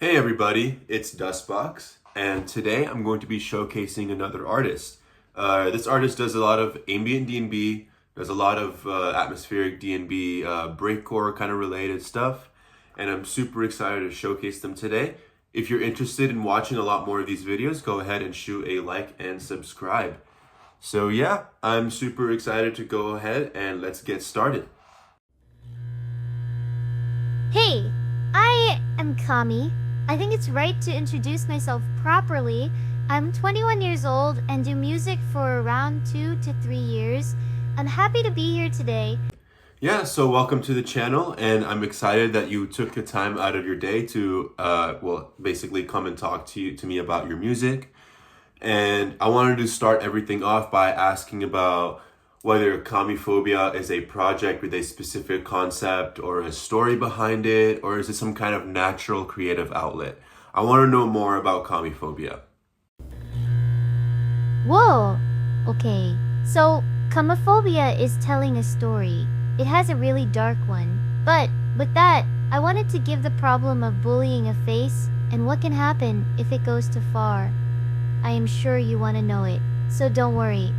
Hey everybody, it's Dustbox, and today I'm going to be showcasing another artist. This artist does a lot of ambient D&B, does a lot of atmospheric D&B, breakcore kind of related stuff, and I'm super excited to showcase them today. If you're interested in watching a lot more of these videos, go ahead and shoot a like and subscribe. So yeah, I'm super excited to go ahead and let's get started. Hey, I am Kami. I think it's right to introduce myself properly. I'm 21 years old and do music for around 2 to 3 years. I'm happy to be here today. Yeah, so welcome to the channel, and I'm excited that you took the time out of your day to, basically come and talk to me about your music. And I wanted to start everything off by asking about whether Kamiphobia is a project with a specific concept or a story behind it, or is it some kind of natural creative outlet? I want to know more about Kamiphobia. Whoa! Okay, so Kamophobia is telling a story. It has a really dark one. But with that, I wanted to give the problem of bullying a face and what can happen if it goes too far. I am sure you want to know it, so don't worry.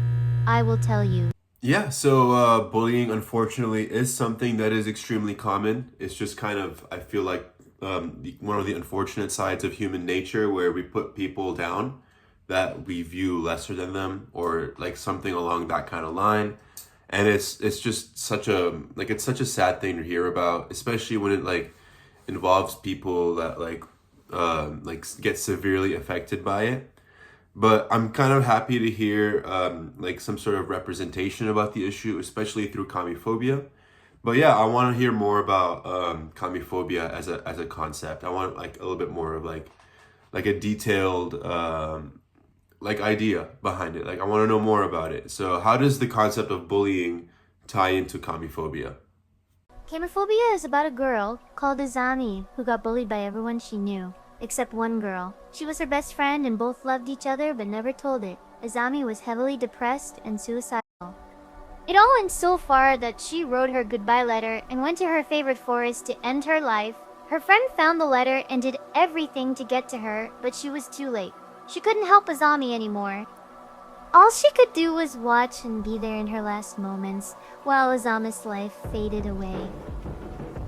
I will tell you. Yeah, so bullying unfortunately is something that is extremely common. It's just kind of, I feel like, one of the unfortunate sides of human nature where we put people down that we view lesser than them or like something along that kind of line. And it's just such a, it's such a sad thing to hear about, especially when it like involves people that get severely affected by it. But I'm kind of happy to hear some sort of representation about the issue, especially through Kamiphobia. But yeah, I want to hear more about Kamiphobia as a concept. I want like a little bit more of like a detailed idea behind it. Like I want to know more about it. So how does the concept of bullying tie into Kamiphobia? Kamophobia is about a girl called Azami who got bullied by everyone she knew. Except one girl. She was her best friend and both loved each other but never told it. Azami was heavily depressed and suicidal. It all went so far that she wrote her goodbye letter and went to her favorite forest to end her life. Her friend found the letter and did everything to get to her, but she was too late. She couldn't help Azami anymore. All she could do was watch and be there in her last moments while Azami's life faded away.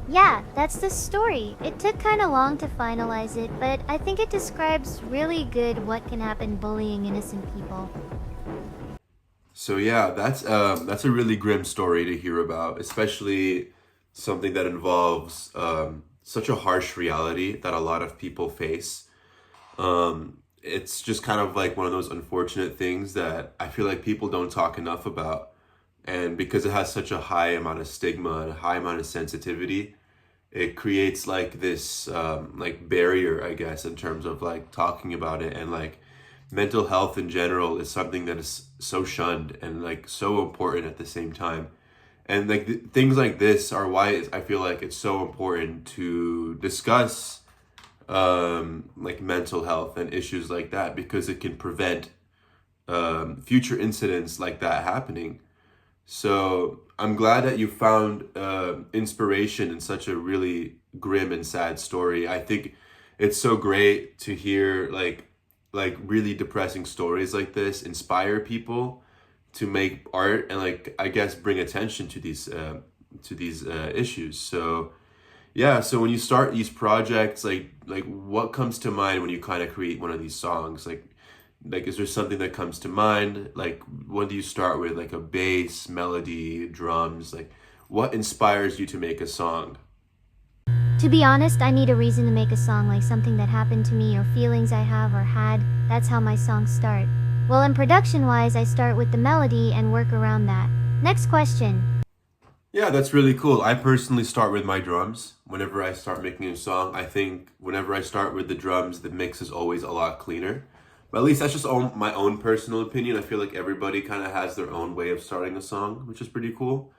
Yeah, that's the story. It took kinda long to finalize it, but I think it describes really good what can happen bullying innocent people. So yeah, that's a really grim story to hear about, especially something that involves such a harsh reality that a lot of people face. It's just kind of like one of those unfortunate things that I feel like people don't talk enough about. And because it has such a high amount of stigma and a high amount of sensitivity, it creates like this barrier, I guess, in terms of like talking about it. And like mental health in general is something that is so shunned and like so important at the same time. And like things like this are why I feel like it's so important to discuss mental health and issues like that, because it can prevent future incidents like that happening. So I'm glad that you found inspiration in such a really grim and sad story. I think it's so great to hear like really depressing stories like this inspire people to make art and like I guess bring attention to these issues. So yeah, so when you start these projects, like what comes to mind when you kind of create one of these songs? Like, is there something that comes to mind? Like, when do you start with? Like a bass, melody, drums? Like, what inspires you to make a song? To be honest, I need a reason to make a song, like something that happened to me or feelings I have or had. That's how my songs start. Well, in production-wise, I start with the melody and work around that. Next question. Yeah, that's really cool. I personally start with my drums. Whenever I start making a song, I think whenever I start with the drums, the mix is always a lot cleaner. But at least that's just my own personal opinion. I feel like everybody kind of has their own way of starting a song, which is pretty cool.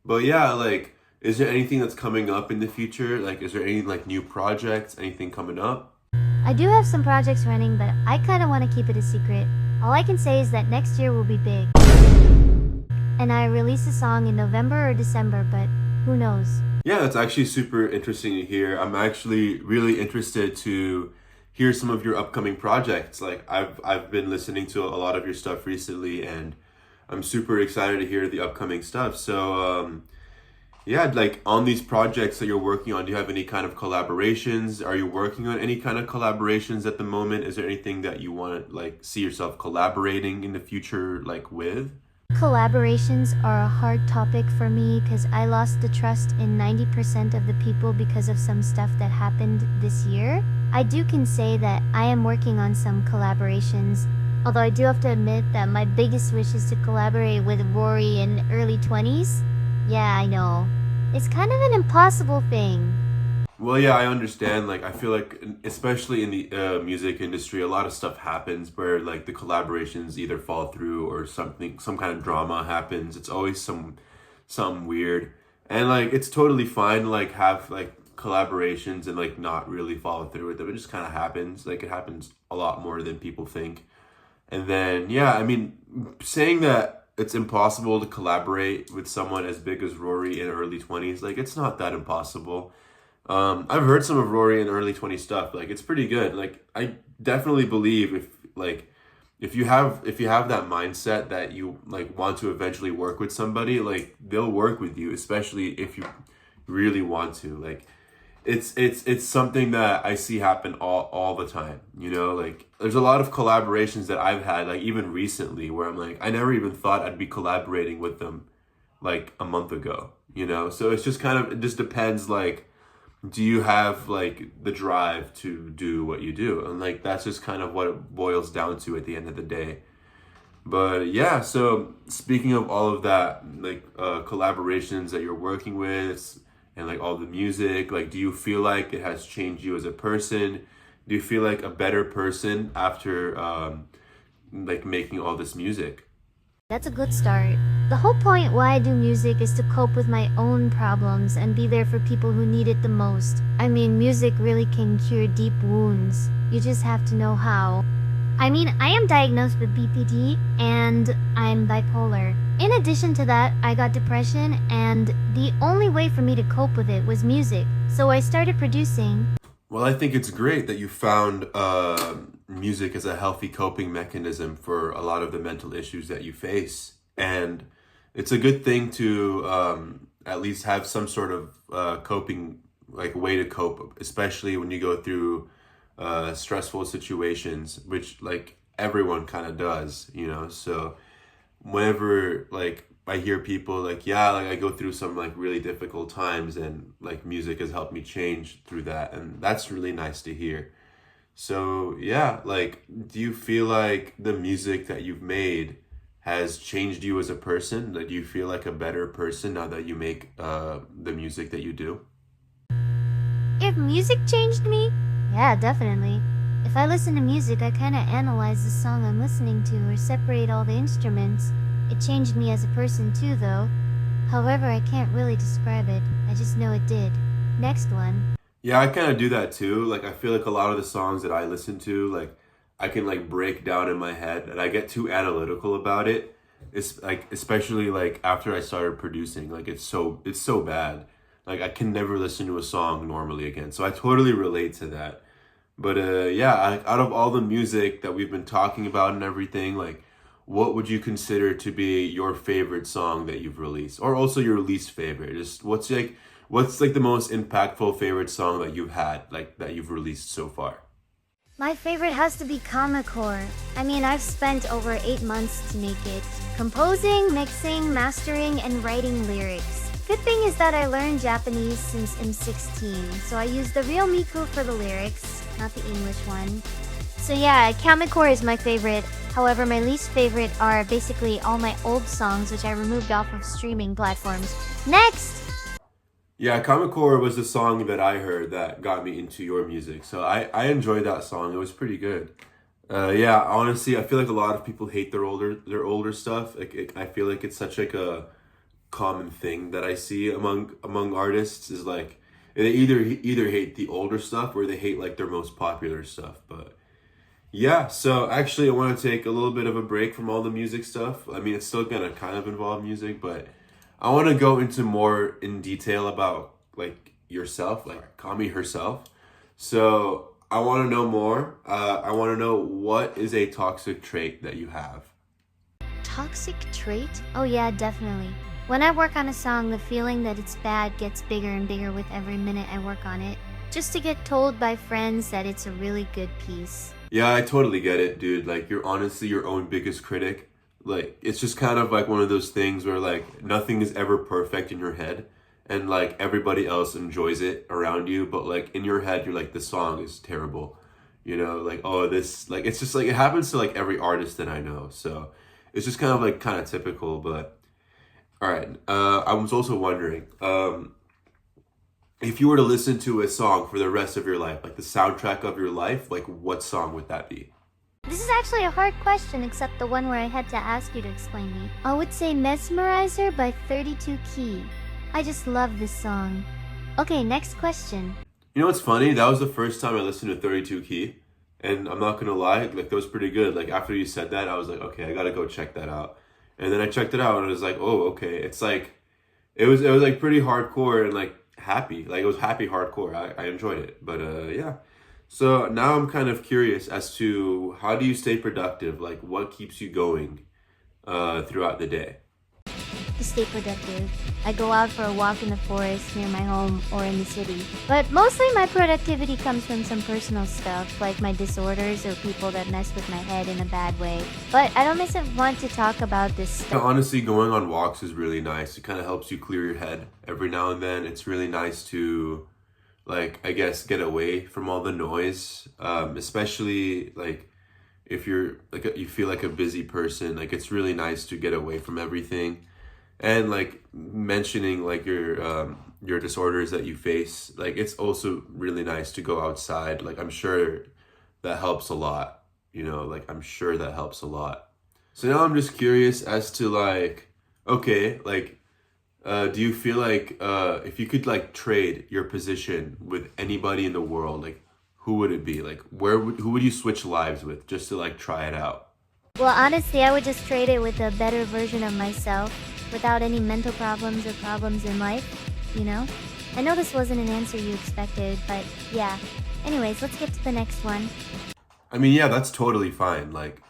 But yeah, like, is there anything that's coming up in the future? Like, is there any like new projects, anything coming up? I do have some projects running, but I kind of want to keep it a secret. All I can say is that next year will be big. And I release a song in November or December, but who knows? Yeah, that's actually super interesting to hear. I'm actually really interested to hear some of your upcoming projects. Like I've been listening to a lot of your stuff recently, and I'm super excited to hear the upcoming stuff. So yeah, like on these projects that you're working on, do you have any kind of collaborations? Are you working on any kind of collaborations at the moment? Is there anything that you want to like see yourself collaborating in the future, like with? Collaborations are a hard topic for me because I lost the trust in 90% of the people because of some stuff that happened this year. Can say that I am working on some collaborations, although I do have to admit that my biggest wish is to collaborate with Rory in early 20s. Yeah, I know. It's kind of an impossible thing. Well, yeah, I understand. Like, I feel like, especially in the music industry, a lot of stuff happens where like the collaborations either fall through or something, some kind of drama happens. It's always some weird, and like it's totally fine. To, like have like collaborations and like not really follow through with them. It just kind of happens. Like it happens a lot more than people think. And then, yeah, I mean, saying that it's impossible to collaborate with someone as big as Rory in early 20s, like it's not that impossible. I've heard some of Rory in early 20 stuff. Like it's pretty good. Like I definitely believe if like if you have that mindset that you like want to eventually work with somebody, like they'll work with you, especially if you really want to. Like it's something that I see happen all the time. You know, like there's a lot of collaborations that I've had, like even recently, where I'm like, I never even thought I'd be collaborating with them like a month ago. You know, so it's just kind of it just depends. Like, do you have like the drive to do what you do? And like that's just kind of what it boils down to at the end of the day. But yeah, so speaking of all of that, like collaborations that you're working with and like all the music, like do you feel like it has changed you as a person? Do you feel like a better person after like making all this music? That's a good start. The whole point why I do music is to cope with my own problems and be there for people who need it the most. I mean, music really can cure deep wounds. You just have to know how. I mean, I am diagnosed with BPD and I'm bipolar. In addition to that, I got depression and the only way for me to cope with it was music. So I started producing. Well, I think it's great that you found music as a healthy coping mechanism for a lot of the mental issues that you face. And it's a good thing to at least have some sort of coping, like way to cope, especially when you go through stressful situations, which like everyone kind of does, you know? So whenever like I hear people like, yeah, like I go through some like really difficult times and like music has helped me change through that. And that's really nice to hear. So yeah, like do you feel like the music that you've made has changed you as a person? Like do you feel like a better person now that you make the music that you do? If music changed me? Yeah, definitely. If I listen to music, I kinda analyze the song I'm listening to or separate all the instruments. It changed me as a person too, though. However, I can't really describe it. I just know it did. Next one. Yeah, I kind of do that too. Like I feel like a lot of the songs that I listen to, like I can like break down in my head and I get too analytical about it. It's like especially like after I started producing, like it's so bad. Like I can never listen to a song normally again. So I totally relate to that. But yeah, out of all the music that we've been talking about and everything, like what would you consider to be your favorite song that you've released, or also your least favorite? Just what's like the most impactful favorite song that you've had, like that you've released so far? My favorite has to be Comic Core. I mean, I've spent over 8 months to make it. Composing, mixing, mastering, and writing lyrics. Good thing is that I learned Japanese since I'm 16, so I used the real Miku for the lyrics, not the English one. So yeah, Comic Core is my favorite. However, my least favorite are basically all my old songs which I removed off of streaming platforms. Next! Yeah, Comic Core was the song that I heard that got me into your music. So I enjoyed that song. It was pretty good. Yeah, honestly, I feel like a lot of people hate their older stuff. Like I feel like it's such like a common thing that I see among artists is like they either hate the older stuff or they hate like their most popular stuff. But yeah, so actually I want to take a little bit of a break from all the music stuff. I mean, it's still gonna kind of involve music, but I want to go into more in detail about yourself, like Kami herself. So I want to know more. I want to know, what is a toxic trait that you have? Toxic trait? Oh yeah, definitely. When I work on a song, the feeling that it's bad gets bigger and bigger with every minute I work on it. Just to get told by friends that it's a really good piece. Yeah, I totally get it, dude. Like, you're honestly your own biggest critic. Like, it's just kind of like one of those things where, like, nothing is ever perfect in your head, and like everybody else enjoys it around you, but like in your head, you're like, this song is terrible. You know, like, oh, this, like, it's just like, it happens to like every artist that I know. So it's just kind of like kind of typical, but all right. I was also wondering, if you were to listen to a song for the rest of your life, like the soundtrack of your life, like what song would that be? This is actually a hard question, except the one where I had to ask you to explain me. I would say Mesmerizer by 32 Key. I just love this song. Okay, next question. You know what's funny? That was the first time I listened to 32 Key, and I'm not gonna lie, like that was pretty good. Like after you said that, I was like, okay, I gotta go check that out. And then I checked it out, and I was like, oh, okay. It's like it was like pretty hardcore and like happy. Like it was happy hardcore. I enjoyed it. But yeah. So now I'm kind of curious as to, how do you stay productive? Like what keeps you going throughout the day? To stay productive, I go out for a walk in the forest near my home or in the city. But mostly my productivity comes from some personal stuff, like my disorders or people that mess with my head in a bad way. But I don't want to talk about this stuff. Honestly, going on walks is really nice. It kind of helps you clear your head every now and then. It's really nice to, like, I guess, get away from all the noise, especially like if you're like you feel like a busy person. Like it's really nice to get away from everything. And like mentioning like your disorders that you face, like it's also really nice to go outside. Like I'm sure that helps a lot, you know, like I'm sure that helps a lot. So now I'm just curious as to like, okay, like do you feel like if you could like trade your position with anybody in the world, like who would it be? Like who would you switch lives with, just to like try it out? Well, honestly, I would just trade it with a better version of myself, without any mental problems or problems in life, you know? I know this wasn't an answer you expected, but yeah. Anyways, let's get to the next one. I mean, yeah, that's totally fine. Like,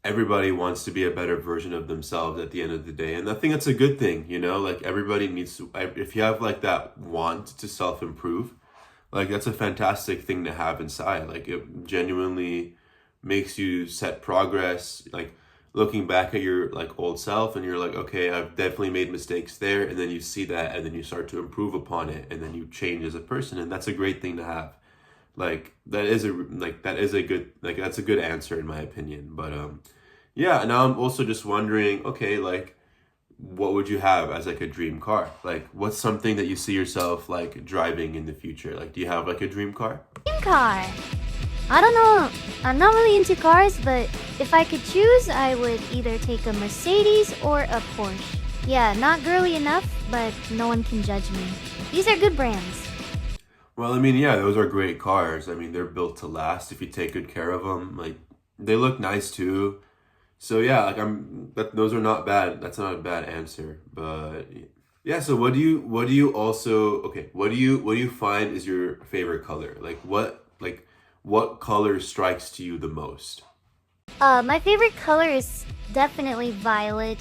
everybody wants to be a better version of themselves at the end of the day. And I think that's a good thing, you know? Like, everybody needs to, if you have like that want to self-improve, like, that's a fantastic thing to have inside. Like, it genuinely makes you set progress, like, looking back at your like old self, and you're like, okay, I've definitely made mistakes there, and then you see that, and then you start to improve upon it, and then you change as a person, and that's a great thing to have. Like that is a good, like that's a good answer in my opinion. But yeah, now I'm also just wondering, okay, like what would you have as like a dream car? Like what's something that you see yourself like driving in the future? Like do you have like a dream car? Dream car. I don't know. I'm not really into cars, but if I could choose, I would either take a Mercedes or a Porsche. Yeah, not girly enough, but no one can judge me. These are good brands. Well, I mean, yeah, those are great cars. I mean, they're built to last if you take good care of them. Like, they look nice too. So yeah, like those are not bad. That's not a bad answer. But yeah, so what do you also, okay, what do you find is your favorite color? What color strikes to you the most? My favorite color is definitely violet.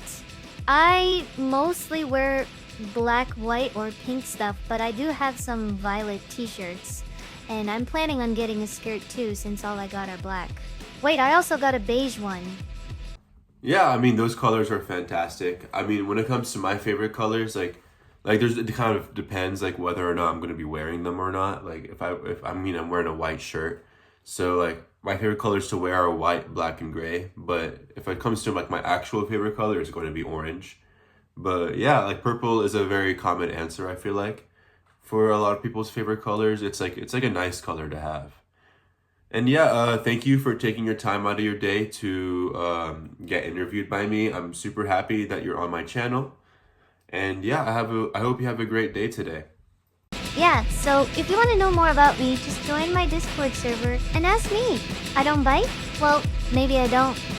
I mostly wear black, white, or pink stuff, but I do have some violet t-shirts. And I'm planning on getting a skirt too, since all I got are black. Wait, I also got a beige one. Yeah, I mean, those colors are fantastic. I mean, when it comes to my favorite colors, like it kind of depends like whether or not I'm going to be wearing them or not. Like I'm wearing a white shirt. So like my favorite colors to wear are white, black, and gray. But if it comes to like my actual favorite color, it's going to be orange. But yeah, like purple is a very common answer, I feel like. For a lot of people's favorite colors, it's like a nice color to have. And yeah, thank you for taking your time out of your day to get interviewed by me. I'm super happy that you're on my channel. And yeah, I hope you have a great day today. Yeah, so if you want to know more about me, just join my Discord server and ask me. I don't bite? Well, maybe I don't.